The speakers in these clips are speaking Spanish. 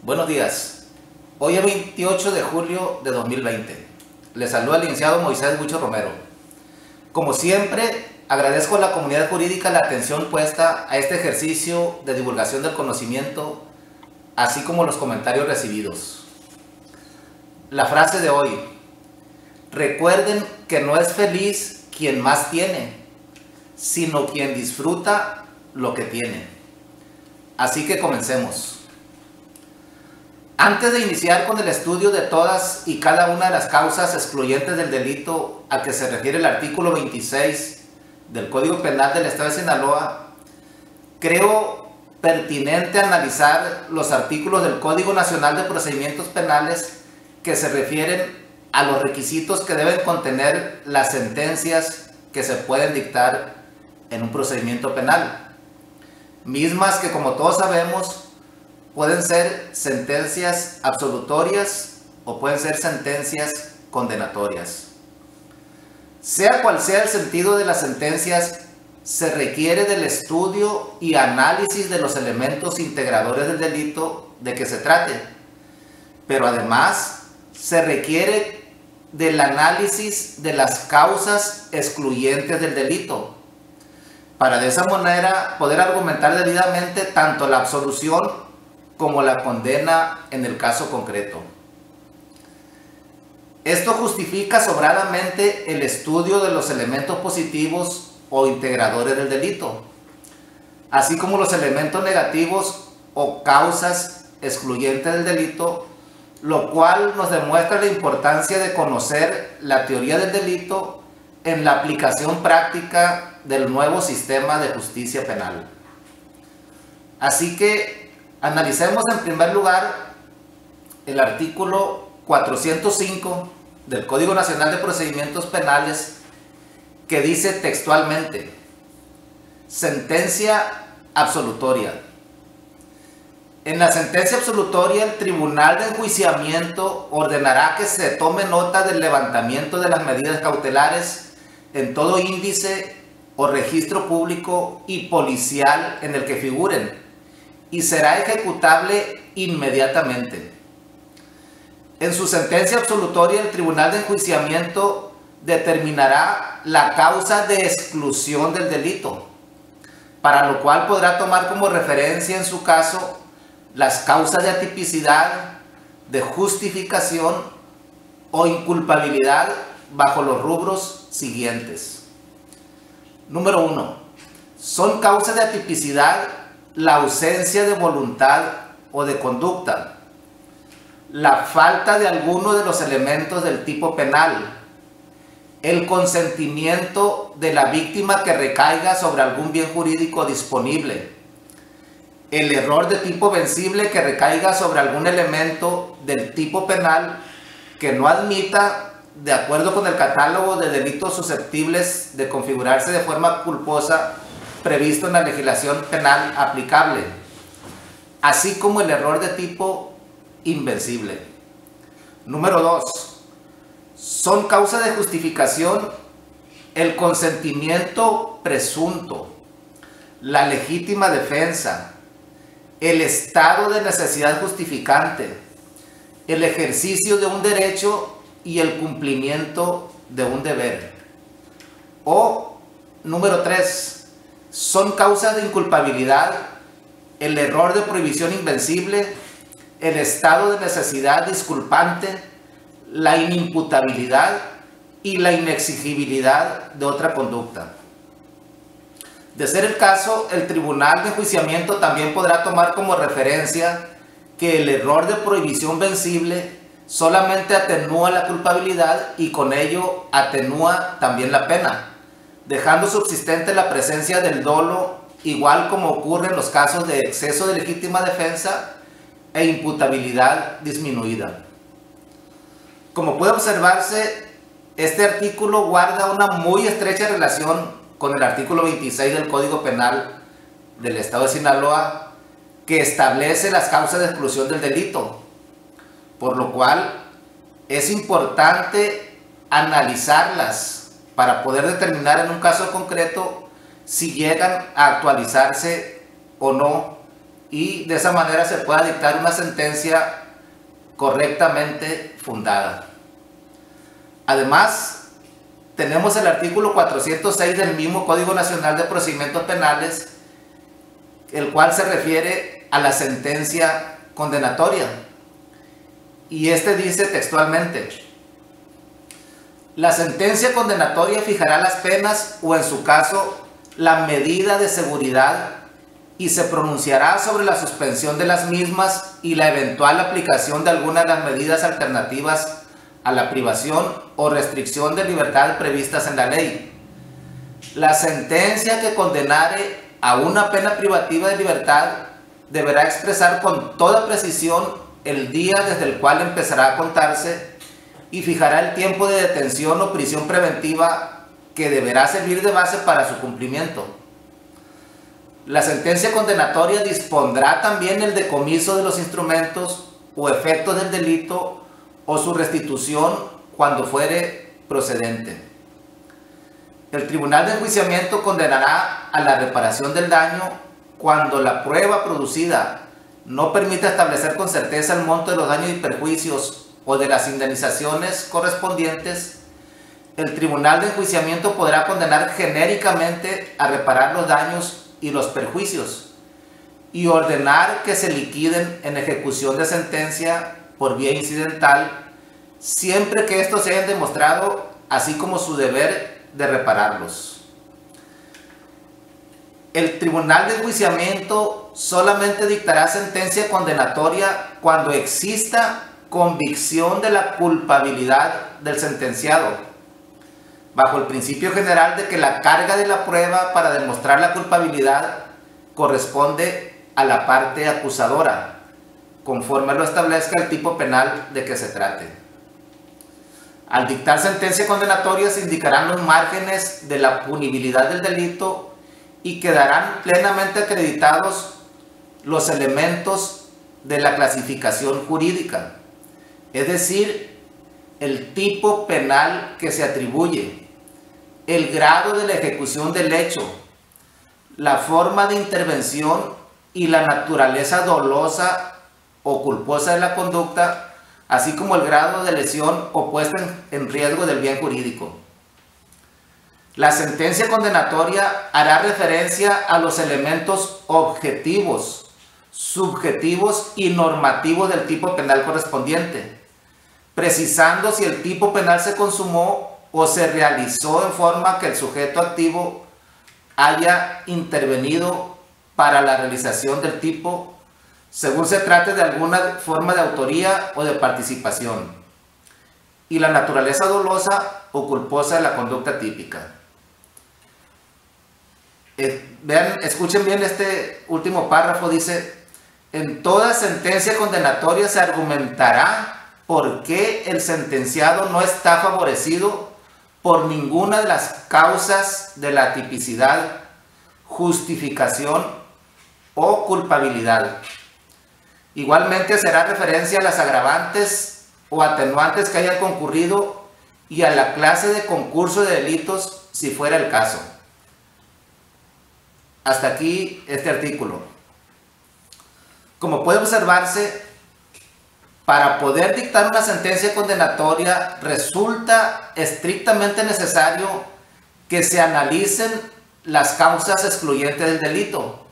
Buenos días. Hoy es 28 de julio de 2020. Les saluda el licenciado Moisés Huicho Romero. Como siempre, agradezco a la comunidad jurídica la atención puesta a este ejercicio de divulgación del conocimiento, así como los comentarios recibidos. La frase de hoy: recuerden que no es feliz quien más tiene, sino quien disfruta lo que tiene. Así que comencemos. Antes de iniciar con el estudio de todas y cada una de las causas excluyentes del delito a que se refiere el artículo 26 del Código Penal del Estado de Sinaloa, creo pertinente analizar los artículos del Código Nacional de Procedimientos Penales que se refieren a los requisitos que deben contener las sentencias que se pueden dictar en un procedimiento penal, mismas que, como todos sabemos, pueden ser sentencias absolutorias o pueden ser sentencias condenatorias. Sea cual sea el sentido de las sentencias, se requiere del estudio y análisis de los elementos integradores del delito de que se trate, pero además se requiere del análisis de las causas excluyentes del delito, para de esa manera poder argumentar debidamente tanto la absolución como la condena en el caso concreto. Esto justifica sobradamente el estudio de los elementos positivos o integradores del delito, así como los elementos negativos o causas excluyentes del delito, lo cual nos demuestra la importancia de conocer la teoría del delito en la aplicación práctica del nuevo sistema de justicia penal. Así que analicemos en primer lugar el artículo 405 del Código Nacional de Procedimientos Penales, que dice textualmente: sentencia absolutoria. En la sentencia absolutoria, el Tribunal de Enjuiciamiento ordenará que se tome nota del levantamiento de las medidas cautelares en todo índice o registro público y policial en el que figuren, y será ejecutable inmediatamente. En su sentencia absolutoria, el Tribunal de Enjuiciamiento determinará la causa de exclusión del delito, para lo cual podrá tomar como referencia en su caso las causas de atipicidad, de justificación o inculpabilidad bajo los rubros siguientes. Número 1. Son causas de atipicidad la ausencia de voluntad o de conducta, la falta de alguno de los elementos del tipo penal, el consentimiento de la víctima que recaiga sobre algún bien jurídico disponible, el error de tipo vencible que recaiga sobre algún elemento del tipo penal que no admita, de acuerdo con el catálogo de delitos susceptibles de configurarse de forma culposa previsto en la legislación penal aplicable, así como el error de tipo invencible. Número 2. Son causa de justificación el consentimiento presunto, la legítima defensa, el estado de necesidad justificante, el ejercicio de un derecho y el cumplimiento de un deber. O, número 3. Son causas de inculpabilidad el error de prohibición invencible, el estado de necesidad disculpante, la inimputabilidad y la inexigibilidad de otra conducta. De ser el caso, el Tribunal de Enjuiciamiento también podrá tomar como referencia que el error de prohibición vencible solamente atenúa la culpabilidad y con ello atenúa también la pena, dejando subsistente la presencia del dolo, igual como ocurre en los casos de exceso de legítima defensa e imputabilidad disminuida. Como puede observarse, este artículo guarda una muy estrecha relación con el artículo 26 del Código Penal del Estado de Sinaloa, que establece las causas de exclusión del delito, por lo cual es importante analizarlas para poder determinar en un caso concreto si llegan a actualizarse o no y de esa manera se pueda dictar una sentencia correctamente fundada. Además, tenemos el artículo 406 del mismo Código Nacional de Procedimientos Penales, el cual se refiere a la sentencia condenatoria. Y este dice textualmente: la sentencia condenatoria fijará las penas o, en su caso, la medida de seguridad y se pronunciará sobre la suspensión de las mismas y la eventual aplicación de alguna de las medidas alternativas a la privación o restricción de libertad previstas en la ley. La sentencia que condenare a una pena privativa de libertad deberá expresar con toda precisión el día desde el cual empezará a contarse y fijará el tiempo de detención o prisión preventiva que deberá servir de base para su cumplimiento. La sentencia condenatoria dispondrá también el decomiso de los instrumentos o efectos del delito o su restitución cuando fuere procedente. El Tribunal de Enjuiciamiento condenará a la reparación del daño cuando la prueba producida no permita establecer con certeza el monto de los daños y perjuicios o de las indemnizaciones correspondientes. El Tribunal de Enjuiciamiento podrá condenar genéricamente a reparar los daños y los perjuicios y ordenar que se liquiden en ejecución de sentencia por vía incidental, siempre que estos se hayan demostrado, así como su deber de repararlos. El Tribunal de Enjuiciamiento solamente dictará sentencia condenatoria cuando exista convicción de la culpabilidad del sentenciado, bajo el principio general de que la carga de la prueba para demostrar la culpabilidad corresponde a la parte acusadora, conforme lo establezca el tipo penal de que se trate. Al dictar sentencia condenatoria se indicarán los márgenes de la punibilidad del delito y quedarán plenamente acreditados los elementos de la clasificación jurídica, es decir, el tipo penal que se atribuye, el grado de la ejecución del hecho, la forma de intervención y la naturaleza dolosa o culposa de la conducta, así como el grado de lesión o puesta en riesgo del bien jurídico. La sentencia condenatoria hará referencia a los elementos objetivos, subjetivos y normativos del tipo penal correspondiente, precisando si el tipo penal se consumó o se realizó en forma que el sujeto activo haya intervenido para la realización del tipo, según se trate de alguna forma de autoría o de participación, y la naturaleza dolosa o culposa de la conducta típica. Vean, escuchen bien este último párrafo, dice: en toda sentencia condenatoria se argumentará por qué el sentenciado no está favorecido por ninguna de las causas de la tipicidad, justificación o culpabilidad. Igualmente se hará referencia a las agravantes o atenuantes que hayan concurrido y a la clase de concurso de delitos si fuera el caso. Hasta aquí este artículo. Como puede observarse, para poder dictar una sentencia condenatoria resulta estrictamente necesario que se analicen las causas excluyentes del delito,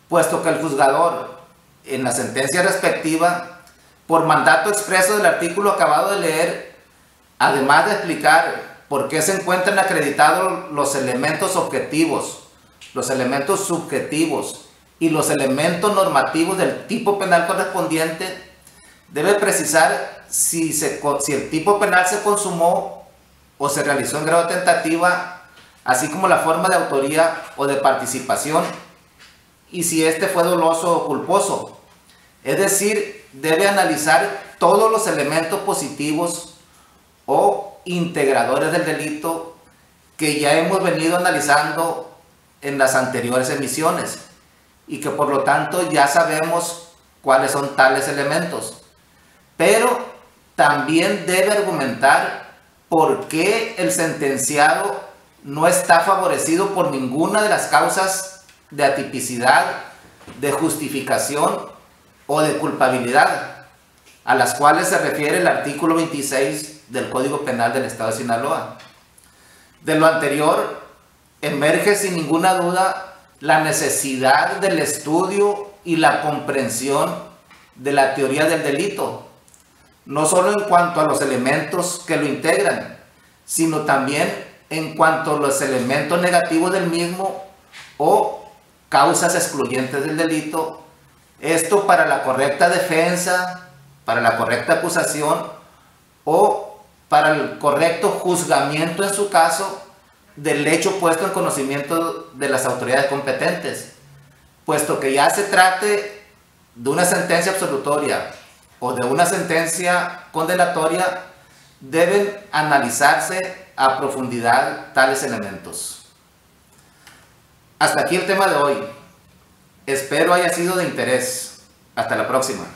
puesto que el juzgador, en la sentencia respectiva, por mandato expreso del artículo acabado de leer, además de explicar por qué se encuentran acreditados los elementos objetivos, los elementos subjetivos y los elementos normativos del tipo penal correspondiente, debe precisar si el tipo penal se consumó o se realizó en grado de tentativa, así como la forma de autoría o de participación, y si este fue doloso o culposo. Es decir, debe analizar todos los elementos positivos o integradores del delito que ya hemos venido analizando en las anteriores emisiones y que por lo tanto ya sabemos cuáles son tales elementos. Pero también debe argumentar por qué el sentenciado no está favorecido por ninguna de las causas de atipicidad, de justificación o de culpabilidad, a las cuales se refiere el artículo 26 del Código Penal del Estado de Sinaloa. De lo anterior, emerge sin ninguna duda la necesidad del estudio y la comprensión de la teoría del delito, no solo en cuanto a los elementos que lo integran, sino también en cuanto a los elementos negativos del mismo o causas excluyentes del delito. Esto para la correcta defensa, para la correcta acusación o para el correcto juzgamiento en su caso del hecho puesto en conocimiento de las autoridades competentes, puesto que ya se trate de una sentencia absolutoria o de una sentencia condenatoria, deben analizarse a profundidad tales elementos. Hasta aquí el tema de hoy. Espero haya sido de interés. Hasta la próxima.